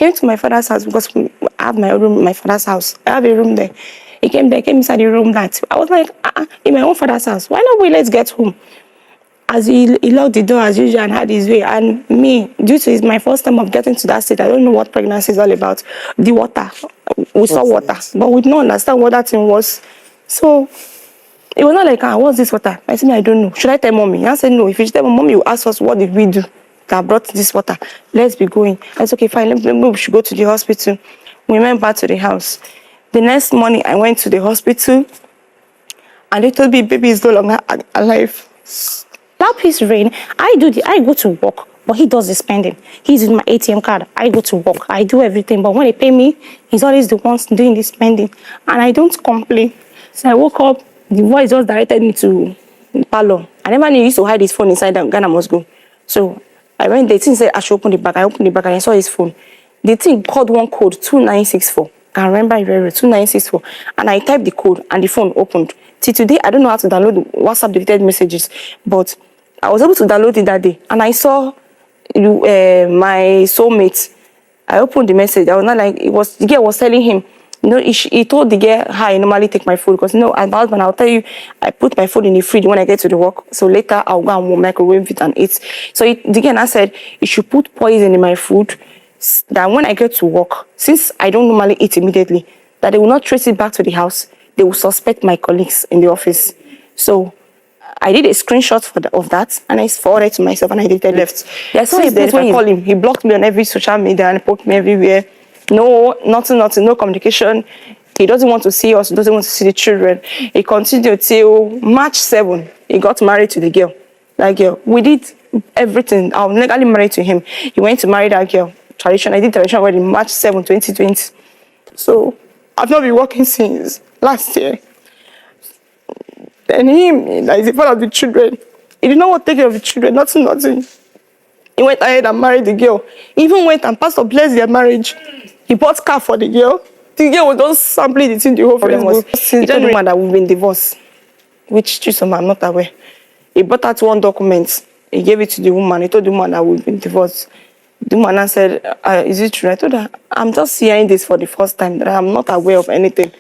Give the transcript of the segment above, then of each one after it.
came to my father's house because I have my room in my father's house. I have a room there. He came inside the room that I was like, in my own father's house. Why not let's get home? As he locked the door as usual and had his way. And me, due to it's my first time of getting to that state, I don't know what pregnancy is all about. The water, we saw water, but we did not understand what that thing was. So it was not like, what's this water? I said, I don't know. Should I tell mommy? I said, no. If you tell mommy, you ask us, what did we do that brought this water? Let's be going. I said, okay, fine. Maybe we should go to the hospital. We went back to the house. The next morning, I went to the hospital, and they told me baby is no longer alive. That piece rain, I go to work, but he does the spending. He's with my ATM card. I go to work. I do everything. But when they pay me, he's always the ones doing the spending. And I don't complain. So I woke up, the voice just directed me to the parlor. I never knew he used to hide his phone inside Ghana must go. So I went there. The thing said I should open the bag. I opened the bag and I saw his phone. The thing called one code 2964. I remember it very well, 2964. And I typed the code and the phone opened. Till today, I don't know how to download WhatsApp deleted messages, but I was able to download it that day. And I saw my soulmate. I opened the message. I was not like, the girl was telling him, he told the girl how I normally take my food. Because, as my husband, I'll tell you, I put my food in the fridge when I get to the work. So later, I'll go and microwave it and eat. So the girl said, you should put poison in my food. That when I get to work, since I don't normally eat immediately, that they will not trace it back to the house. They will suspect my colleagues in the office. So I did a screenshot of that, and I forwarded to myself, and I did left. There's a place when I call him, he blocked me on every social media and poked me everywhere. No, nothing, no communication. He doesn't want to see us, he doesn't want to see the children. He continued till March 7. He got married to the girl. That girl. We did everything. I was legally married to him. He went to marry that girl. I did traditional wedding March 7, 2020. So I've not been working since last year. And him, that is the father of the children, he did not want to take care of the children, nothing. He went ahead and married the girl. He even went and pastor blessed their marriage. He bought car for the girl. The girl was just sampling it in the whole Facebook. He told the woman that we've been divorced, which I'm not aware. He brought out one document. He gave it to the woman. He told the woman that we've been divorced. The woman said, is it true? I told her, I'm just hearing this for the first time, that I'm not aware of anything.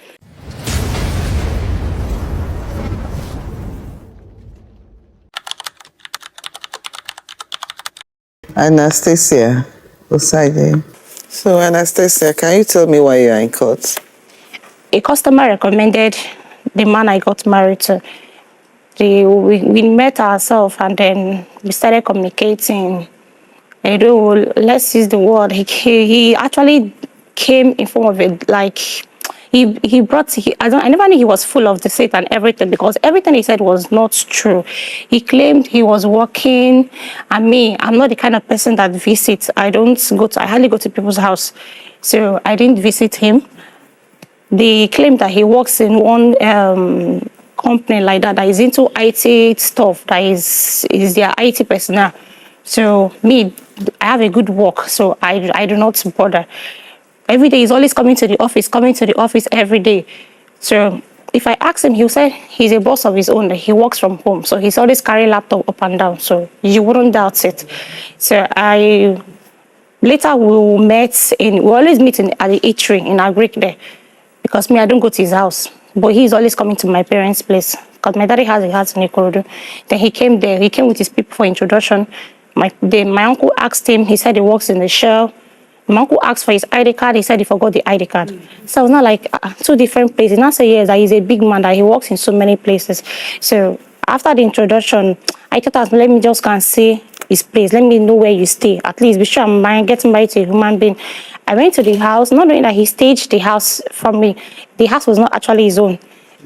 Anastasia Osage. So, Anastasia, can you tell me why you are in court? A customer recommended the man I got married to. We met ourselves and then we started communicating. Let's use the word. He actually came in form of it, like I never knew he was full of deceit and everything, because everything he said was not true. He claimed he was working, and me, I'm not the kind of person that visits. I hardly go to people's house, so I didn't visit him. They claimed that he works in one company like that is into IT stuff, that is their IT personnel. So me, I have a good work, so I do not bother. Every day he's always coming to the office every day. So if I ask him, he'll say he's a boss of his own, that he works from home. So he's always carrying laptop up and down, so you wouldn't doubt it. So later we always meet at the eatery in Agric there, because me, I don't go to his house. But he's always coming to my parents' place, because my daddy has a house in Ikorodu. Then he came there, he came with his people for introduction. My uncle asked him, he said he works in the Shell. My uncle asked for his ID card, he said he forgot the ID card. So I was not like, two different places. Now say yes, that he's a big man, that he works in so many places. So after the introduction, I thought, let me just go and see his place. Let me know where you stay. At least be sure I'm getting married to a human being. I went to the house, not knowing that he staged the house from me. The house was not actually his own.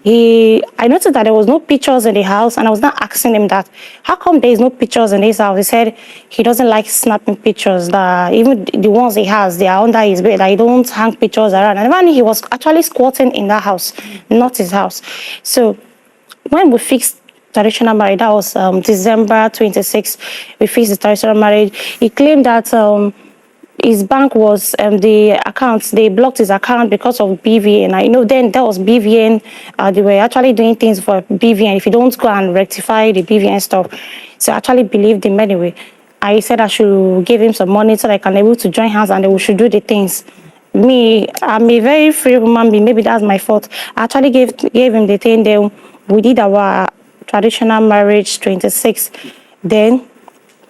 I noticed that there was no pictures in the house, and I was not asking him that, how come there is no pictures in this house? He said he doesn't like snapping pictures, that even the ones he has, they are under his bed, that he don't hang pictures around. And even he was actually squatting in that house, not his house. So when we fixed traditional marriage, that was December 26th, we fixed the traditional marriage. He claimed that his bank was the accounts, they blocked his account because of BVN. I know then that was BVN. They were actually doing things for BVN. If you don't go and rectify the BVN stuff, so I actually believed him anyway. I said I should give him some money so that I can able to join hands and then we should do the things. Me, I'm a very free woman being. Maybe that's my fault. I actually gave him the thing. Then we did our traditional marriage 26. Then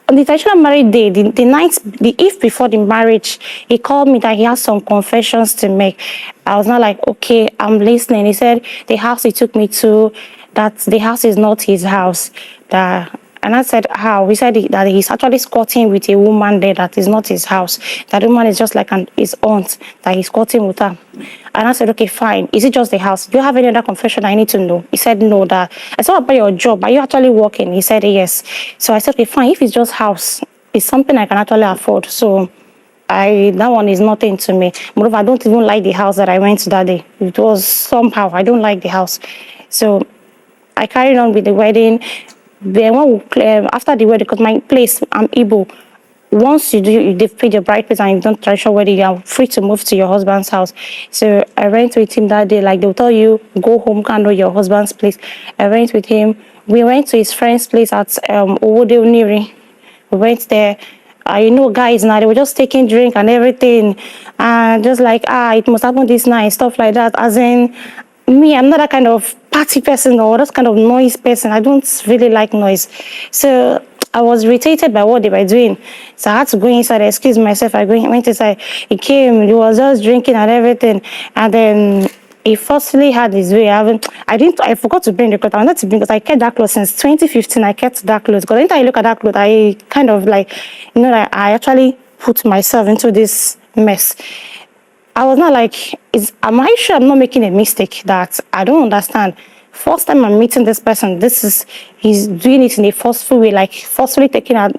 on the traditional marriage day, the night, the eve before the marriage, he called me that he has some confessions to make. I was not like, okay, I'm listening. He said the house he took me to, that the house is not his house. That, and I said, how? He said that he's actually squatting with a woman there that is not his house. That woman is just like his aunt, that he's squatting with her. And I said, okay, fine. Is it just the house? Do you have any other confession I need to know? He said, no. That I said, what about your job? Are you actually working? He said, yes. So I said, okay, fine. If it's just house, it's something I can actually afford. So that one is nothing to me. Moreover, I don't even like the house that I went to that day. It was somehow, I don't like the house. So I carried on with the wedding. Then when after the wedding, because my place, I'm Igbo. Once they've paid your bride price and you've done traditional wedding, you're free to move to your husband's house. So I went with him that day. Like they'll tell you, go home, can't know your husband's place. I went with him. We went to his friend's place at Owode Oniri. We went there. Guys now, they were just taking drink and everything. And just like, it must happen this night, stuff like that. As in, me, I'm not that kind of party person or that kind of noise person. I don't really like noise. So I was irritated by what they were doing. So I had to go inside, excuse myself. Went inside. He came, he was just drinking and everything. And then he forcefully had his way. I forgot to bring the clothes. I wanted to bring because I kept that clothes since 2015. I kept that clothes. Because anytime I look at that clothes, I kind of like, I actually put myself into this mess. I was not like, am I sure I'm not making a mistake? That I don't understand. First time I'm meeting this person, he's doing it in a forceful way, like forcefully taking out,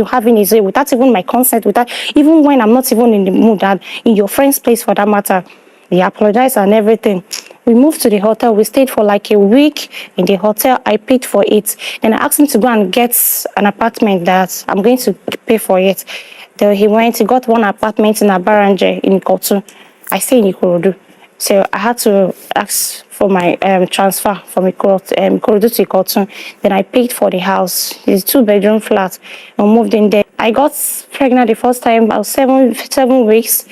having his way without even my consent, even when I'm not even in the mood, that in your friend's place for that matter. He apologized and everything. We moved to the hotel. We stayed for like a week in the hotel. I paid for it. Then I asked him to go and get an apartment that I'm going to pay for it. Then he got one apartment in Abaranje in Ikotu. I stay in Ikorodu. So I had to ask for my transfer from Ikorodu to Ikotu. Then I paid for the house. It's a 2-bedroom flat. I moved in there. I got pregnant the first time, about 7 weeks.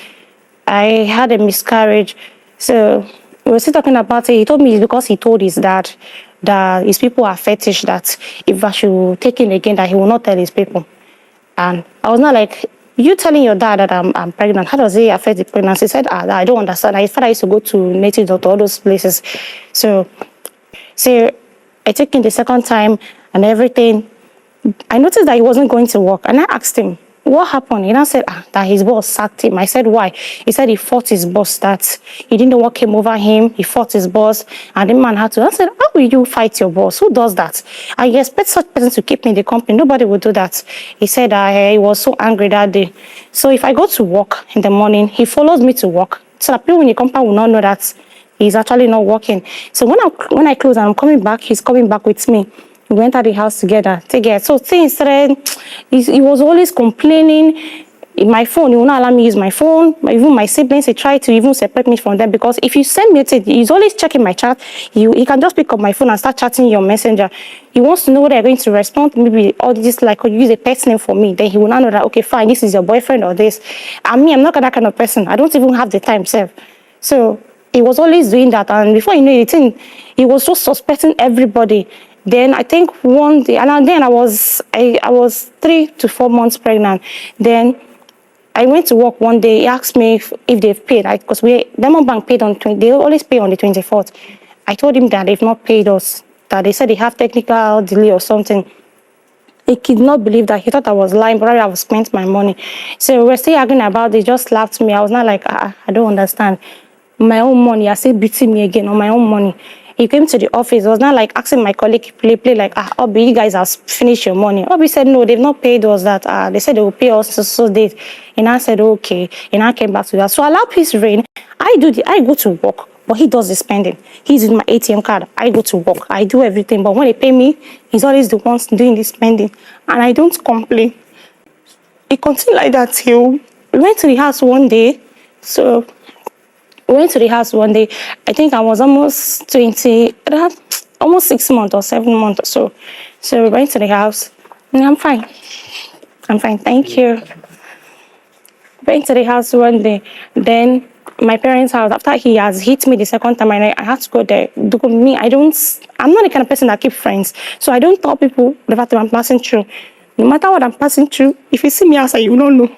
I had a miscarriage. So we were still talking about it. He told me it's because he told his dad that his people are fetish, that if I should take him again, that he will not tell his people. And I was not like, you telling your dad that I'm pregnant, how does it affect the pregnancy? He said, I don't understand. His father used to go to native doctor, all those places. So I took him the second time and everything. I noticed that he wasn't going to work. And I asked him, what happened? He now said that his boss sacked him. I said, why? He said he fought his boss, that he didn't know what came over him. He fought his boss, and the man had to. I said, how will you fight your boss? Who does that? I expect such person to keep me in the company. Nobody would do that. He said he was so angry that day. So if I go to work in the morning, he follows me to work. So that people in the company will not know that he's actually not working. So when I close and I'm coming back, he's coming back with me. We went out the house together. So things started, he was always complaining. In my phone, he will not allow me use my phone. Even my siblings, he tried to even separate me from them, because if you send me a thing, he's always checking my chat. He can just pick up my phone and start chatting your messenger. He wants to know whether they're going to respond. Maybe all this, like, use a pet name for me. Then he will not know that, okay, fine, this is your boyfriend or this. And me, I'm not that kind of person. I don't even have the time, self. So he was always doing that. And before you know it, he was just suspecting everybody. Then I think one day, and then I was 3 to 4 months pregnant. Then I went to work one day. He asked me if they've paid, because Diamond Bank paid they always pay on the 24th. I told him that they've not paid us, that they said they have technical delay or something. He could not believe that. He thought I was lying, but I was spent my money. So we're still arguing about it. They just laughed me. I was not like, I don't understand. My own money, I still beating me again on my own money. He came to the office. It was not like asking my colleague play like, Obi, you guys have finished your money. Obi said, no, they've not paid us that. They said they will pay us so date. And I said, okay. And I came back to that. So I allow peace reign. I go to work, but he does the spending. He's with my ATM card. I go to work. I do everything. But when they pay me, he's always the ones doing the spending. And I don't complain. It continued like that till we went to the house one day. So we went to the house one day. I think I was almost 6 months or 7 months or so. So we went to the house, and I'm fine. I'm fine, thank you. Went to the house one day. Then my parents' house, after he has hit me the second time, and I had to go there. Because me, I'm not the kind of person that keep friends. So I don't tell people the fact that I'm passing through. No matter what I'm passing through, if you see me outside, you will not know.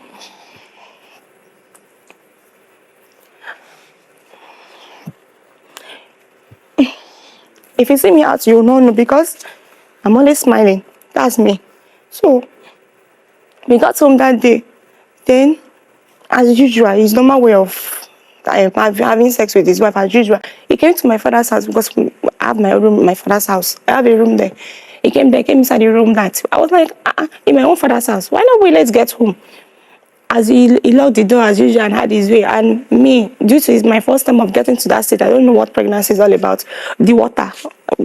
If you see me out, you will not know because I'm always smiling. That's me. So we got home that day. Then, as usual, his normal way of having sex with his wife, as usual, he came to my father's house because I have my room in my father's house. I have a room there. He came there, came inside the room that I was like, in my own father's house. Why not we let's get home? As he locked the door as usual and had his way. And me, due to it's my first time of getting to that state, I don't know what pregnancy is all about. The water,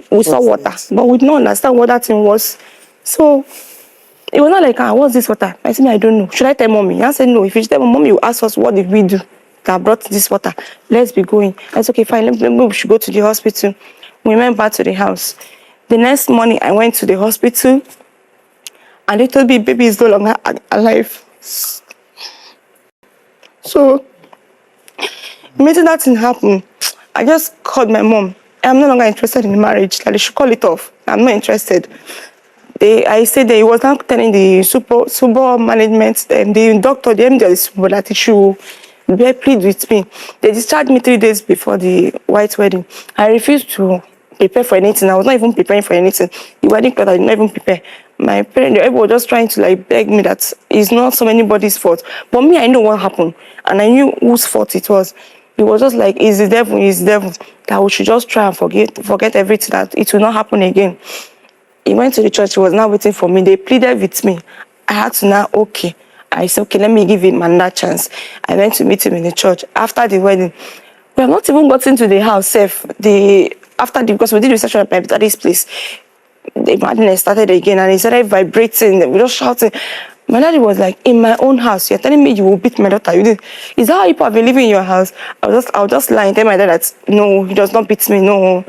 we saw water, but we didn't understand what that thing was. So it was not like, what's this water? I said, I don't know. Should I tell mommy? I said, no. If you tell mommy, you ask us, what did we do that brought this water? Let's be going. I said, okay, fine. Maybe we should go to the hospital. We went back to the house. The next morning, I went to the hospital, and they told me baby is no longer alive. So, immediately that thing happened, I just called my mom. I'm no longer interested in the marriage. Like, they should call it off. I'm not interested. I said that he was now telling the super management, the doctor, the MD of the super, that he should plead with me. They discharged me 3 days before the white wedding. I refused to prepare for anything. I was not even preparing for anything. The wedding cloth, I did not even prepare. My parents, everyone was just trying to like beg me that it's not so anybody's fault. But me, I know what happened, and I knew whose fault it was. It was just like, it's the devil, that we should just try and forget everything, that it will not happen again. He went to the church. He was now waiting for me. They pleaded with me. I had to now, okay. I said, okay, let me give him another chance. I went to meet him in the church. After the wedding, we have not even gotten to the house safe. Because we did research at my daddy's place, the madness started again, and he started vibrating. We were just shouting. My daddy was like, in my own house, you're telling me you will beat my daughter? You did. Is that how people have been living in your house? I'll just lie and tell my dad that no, he does not beat me. No,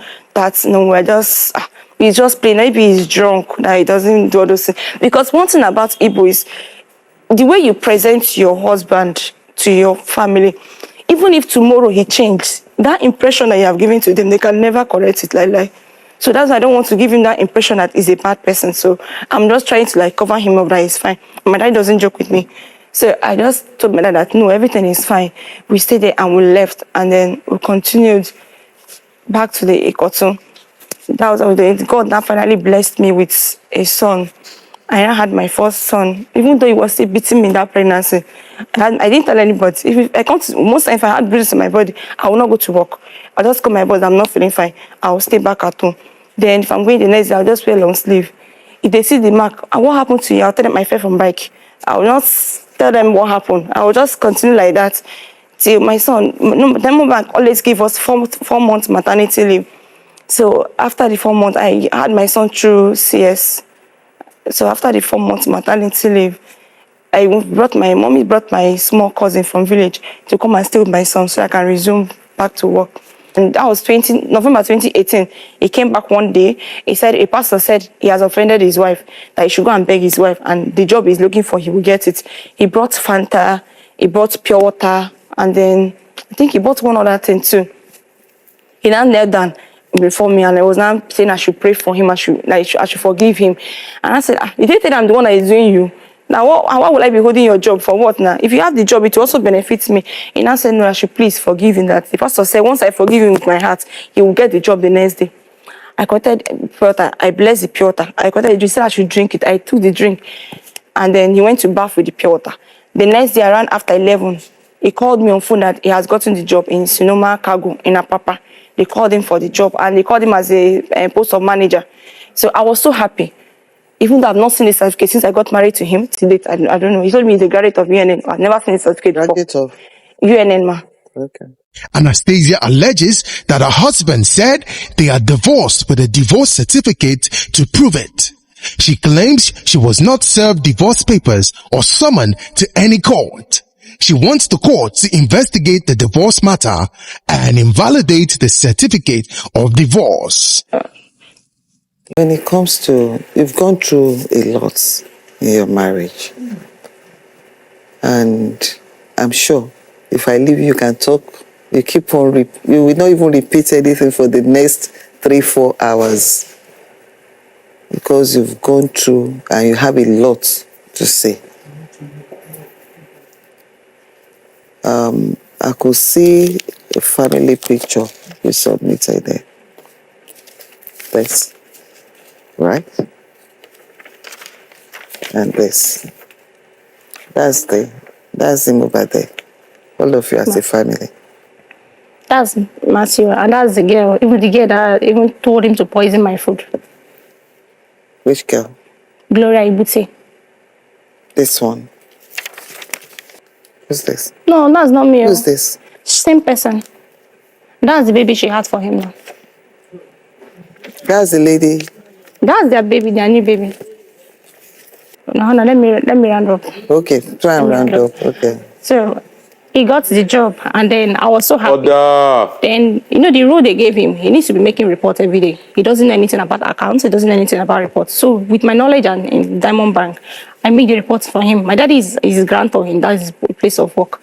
he's just playing. Maybe he's drunk, that he doesn't do all those things. Because one thing about Igbo is the way you present your husband to your family. Even if tomorrow he changed, that impression that you have given to them, they can never correct it. Like. So that's why I don't want to give him that impression that he's a bad person. So I'm just trying to like cover him up that he's fine. My dad doesn't joke with me. So I just told my dad that no, everything is fine. We stayed there and we left, and then we continued back to the Ikoton. That was how God now finally blessed me with a son. I had my first son, even though he was still beating me in that pregnancy. I didn't tell anybody. Most times if I had bruises in my body, I will not go to work. I'll just call my boss, I'm not feeling fine. I'll stay back at home. Then if I'm going the next day, I'll just wear long sleeve. If they see the mark, and what happened to you? I'll tell them I fell from bike. I will not tell them what happened. I will just continue like that till my son. Then bank always give us 4 months maternity leave. So after the 4 months, I had my son through CS. So after the 4 months maternity leave, mommy brought my small cousin from village to come and stay with my son so I can resume back to work. And that was November 2018. He came back one day. A pastor said he has offended his wife, that he should go and beg his wife, and the job he's looking for, he will get it. He brought Fanta, he brought pure water, and then I think he bought one other thing too. He now knelt down before me, and I was now saying I should pray for him, I should forgive him. And I said, you didn't tell I'm the one that is doing you. Now, why would I be holding your job for what now? If you have the job, it also benefits me. He now said, no, I should please forgive him. That the pastor said, once I forgive him with my heart, he will get the job the next day. I collected pure water. I blessed the pure water. I collected it. He said I should drink it. I took the drink. And then he went to bath with the pure water. The next day, around after 11, he called me on phone that he has gotten the job in Sonoma Cargo in Apapa. They called him for the job, and they called him as a post of manager. So I was so happy. Even though I've not seen the certificate since I got married to him, to date, I don't know. He told me he's a graduate of UNN. I've never seen the certificate before. Graduate of UNN, ma. Okay. Anastasia alleges that her husband said they are divorced with a divorce certificate to prove it. She claims she was not served divorce papers or summoned to any court. She wants the court to investigate the divorce matter and invalidate the certificate of divorce. When it comes to, you've gone through a lot in your marriage. And I'm sure if I leave you can talk, you keep on, you will not even repeat anything for the next 3-4 hours because you've gone through and you have a lot to say. I could see a family picture you submitted there. This, right? And this. That's him over there. All of you as a family. That's Matthew, and that's the girl. Even the girl that even told him to poison my food. Which girl? Gloria Ibute. This one. Who's this? No, that's not me. Who's this? Same person. That's the baby she had for him now. That's the lady. That's their baby, their new baby. No, let me round up. Okay, try and round up. Okay. So he got the job, and then I was so happy. Order. Then, the rule they gave him, he needs to be making reports every day. He doesn't know anything about accounts. He doesn't know anything about reports. So with my knowledge and in Diamond Bank, I make the reports for him. My daddy is his grantor, and that's his place of work.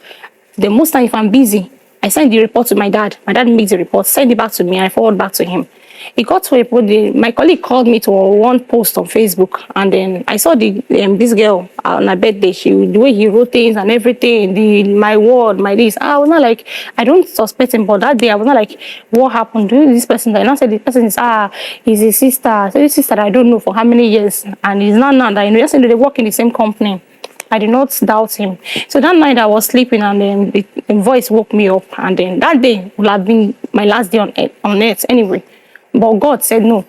The most time if I'm busy, I send the report to my dad. My dad makes the report, send it back to me, and I forward back to him. It got to a point, my colleague called me to one post on Facebook, and then I saw this girl on her birthday. The way he wrote things and everything, my word, my this. I was not like, I don't suspect him, but that day I was not like, what happened? Do this person? And I said, this person is, he's a sister. I said, this sister that I don't know for how many years, and he's not now that just they work in the same company. I did not doubt him. So that night I was sleeping, and then the voice woke me up, and then that day would have been my last day on earth anyway. But God said no.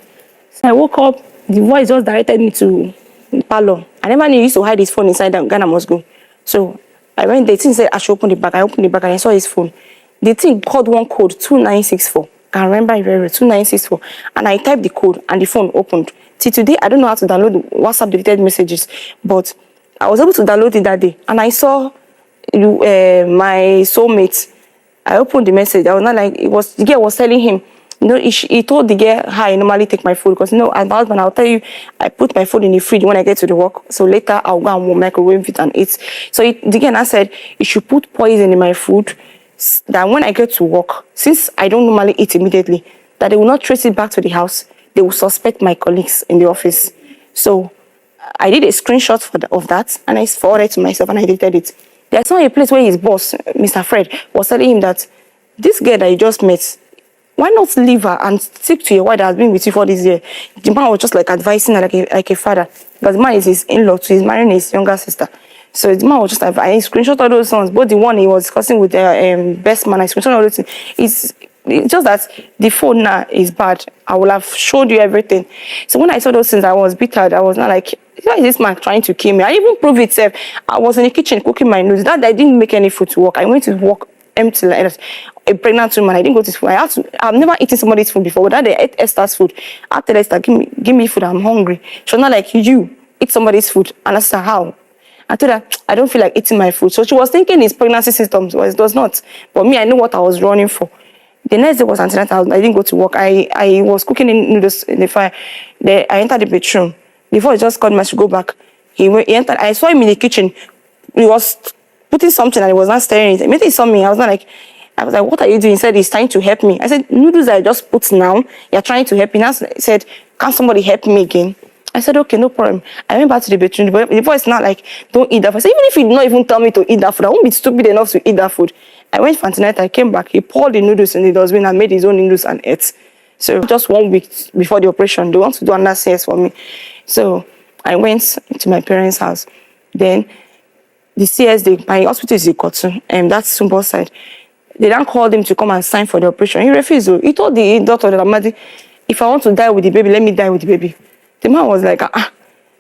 So I woke up, the voice just directed me to the parlor. I never knew he used to hide his phone inside Ghana must go. So I went there, the thing said I should open the bag. I opened the bag and I saw his phone. The thing called one code 2964. I remember it very well, 2964. And I typed the code and the phone opened. Till today, I don't know how to download WhatsApp deleted messages, but I was able to download it that day. And I saw my soulmate. I opened the message. I was not like, the girl was telling him, he told the girl how I normally take my food, because as my husband, I'll tell you, I put my food in the fridge when I get to the work, so later I'll go and microwave it and eat. So the girl now said, you should put poison in my food, that when I get to work, since I don't normally eat immediately, that they will not trace it back to the house, they will suspect my colleagues in the office. So I did a screenshot of that, and I forwarded it to myself, and I deleted it. There's not a place where his boss, Mr. Fred, was telling him that this girl that you just met, why not leave her and stick to your wife that has been with you for this year? The man was just like advising her like a father, because the man is his in-law, so he's marrying his younger sister. So the man was just like, I screenshot all those songs, both the one he was discussing with the best man, I screenshot all those things. It's just that the phone now is bad. I will have showed you everything. So when I saw those things, I was bitter. I was not like, why is this man trying to kill me? I even proved it. I was in the kitchen cooking my noodles. That I didn't make any food to work. I went to work empty, like a pregnant woman. I didn't go to school. I've never eaten somebody's food before. But that day I ate Esther's food. I told Esther, give me food. I'm hungry. She was not like, you eat somebody's food. And I said, how? I told her, I don't feel like eating my food. So she was thinking it's pregnancy symptoms. Well, it was not. But me, I knew what I was running for. The next day was antenatal. I didn't go to work. I was cooking noodles in the fire. I entered the bedroom. Before he just called me, I should go back. He entered. I saw him in the kitchen. He was putting something and he was not staring at it. Immediately he saw me. I was like, what are you doing? He said, he's trying to help me. I said, noodles I just put now. You're trying to help me. Now he said, can somebody help me again? I said, okay, no problem. I went back to the bedroom. The voice not like, don't eat that food. I said, even if he did not even tell me to eat that food, I won't be stupid enough to eat that food. I went for antenatal. I came back. He poured the noodles in the dustbin and made his own noodles and ate. So just 1 week before the operation, they want to do another CS for me. So I went to my parents' house. Then the CS, my hospital is in Kotu, and that's Sumbo side. They then called him to come and sign for the operation. He refused. He told the doctor that, Amadi, if I want to die with the baby, let me die with the baby. The man was like,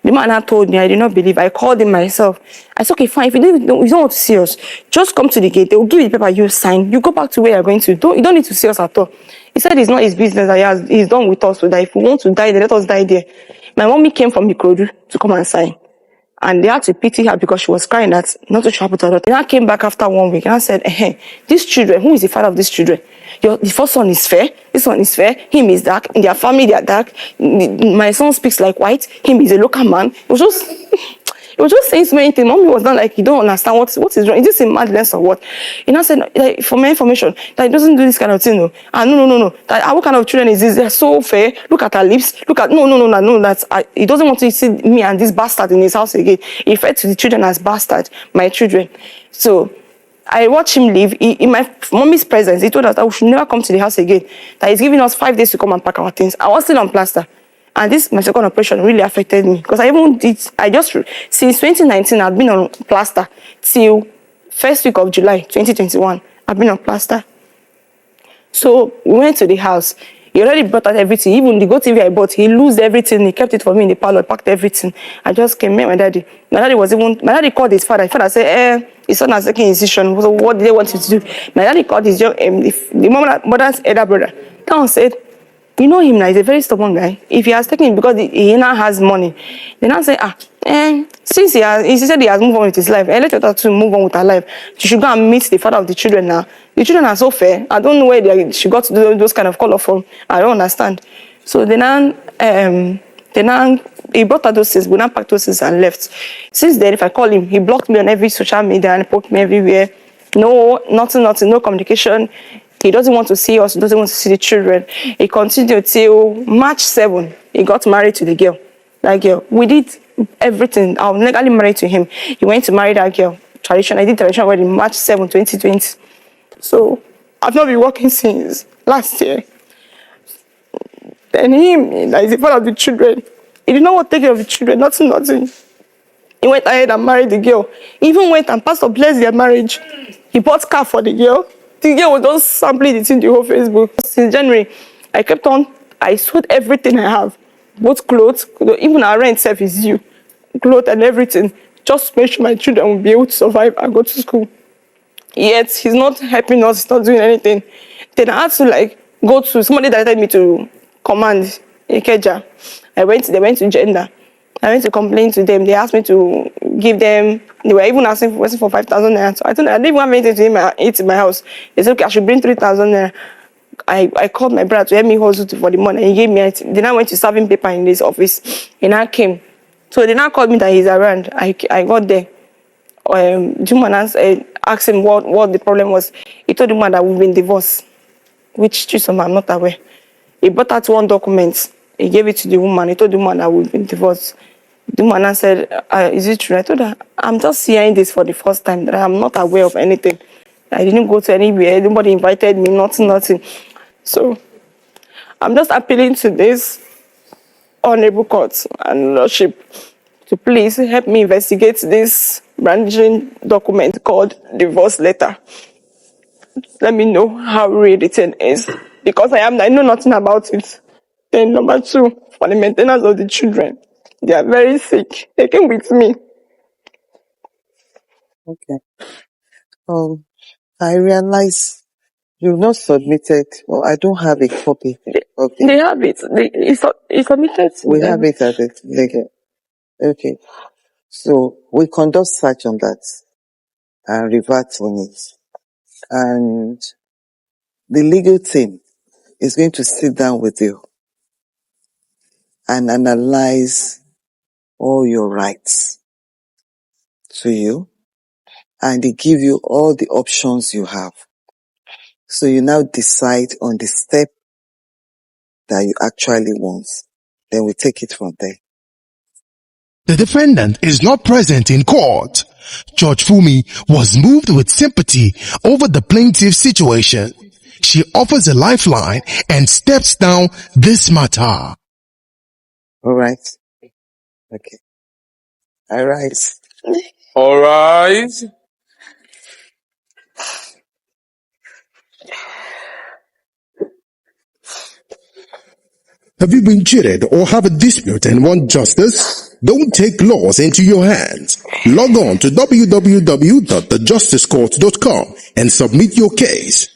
The man had told me, I did not believe. I called him myself. I said, okay, fine. If you don't want to see us, just come to the gate. They will give you the paper, you sign. You go back to where you're going to. You don't need to see us at all. He said it's not his business that he's done with us, so that if we want to die, then let us die there. My mommy came from Ikorodu to come and sign. And they had to pity her because she was crying that not to travel to her daughter. And I came back after 1 week and I said, these children, who is the father of these children? The first son is fair, this one is fair, him is dark, in their family they are dark. My son speaks like white, him is a local man. It was just, He was just saying so many things. Mommy was not like, you don't understand what is wrong. Is this a madness or what? He now said, like, for my information, that he doesn't do this kind of thing. No. No. That, what kind of children is this? They're so fair. Look at her lips. Look at, no. That's, he doesn't want to see me and this bastard in his house again. He referred to the children as bastard, my children. So, I watched him leave. In my mommy's presence, he told us that we should never come to the house again. That he's giving us 5 days to come and pack our things. I was still on plaster. And this, my second operation, really affected me. Because since 2019, I've been on plaster till first week of July 2021. I've been on plaster. So we went to the house. He already brought out everything. Even the Go TV I bought, he lost everything. He kept it for me in the parlor, packed everything. I just came, met my daddy. My daddy called his father. His father said, his son has taken a decision. So what did they want him to do? My daddy called his the mother's elder brother. That one said, you know him now, he's a very stubborn guy. If he has taken it because he now has money, they now say, since he said he has moved on with his life, let your daughter to move on with her life. She should go and meet the father of the children now. The children are so fair. I don't know where she got to do those kind of color from. I don't understand. So he brought out those things, we now packed those things and left. Since then, if I call him, he blocked me on every social media and poked me everywhere. No, nothing, no communication. He doesn't want to see us, he doesn't want to see the children. He continued till March 7. He got married to the girl. That girl. We did everything. I was legally married to him. He went to marry that girl. I did traditional wedding March 7, 2020. So I've not been working since last year. Then him, that is the father of the children. He did not want to take care of the children, nothing. He went ahead and married the girl. He even went and pastor blessed their marriage. He bought car for the girl. The girl was just sampling it in the whole Facebook. Since January, I sold everything I have. Both clothes, even our rent self is due. Clothes and everything. Just to make sure my children will be able to survive and go to school. Yet, he's not helping us, he's not doing anything. Then I had to go to, somebody directed me to command Ikeja. They went to gender. I went to complain to them. They asked me to give them, they were even asking for 5,000 naira. So I told them I didn't even have anything to eat in my house. They said, okay, I should bring 3,000 naira. I called my brother to help me hustle for the money. He gave me it. Then I went to serving paper in this office. And I came. So they now called me that he's around. I got there. Juma asked him what the problem was. He told the man that we've been divorced, which I'm not aware. He brought out one document. He gave it to the woman. He told the woman that we've been divorced. The woman said, is it true? I told her, I'm just hearing this for the first time, that I'm not aware of anything. I didn't go to anywhere. Nobody invited me, nothing. So I'm just appealing to this honorable court and lordship to please help me investigate this brandishing document called divorce letter. Let me know how real it is, because I know nothing about it. Then number 2, for the maintenance of the children, they are very sick. They came with me. Okay. I realize you've not submitted. Well, I don't have a copy of it. They have it. It's submitted. We have it at it. Okay. So we conduct search on that and revert on it. And the legal team is going to sit down with you and analyze all your rights to you, and they give you all the options you have. So you now decide on the step that you actually want. Then we take it from there. The defendant is not present in court. Judge Fumi was moved with sympathy over the plaintiff's situation. She offers a lifeline and steps down this matter. All right. Okay. I rise. All right. Have you been cheated or have a dispute and want justice? Don't take laws into your hands. Log on to www.thejusticecourt.com and submit your case.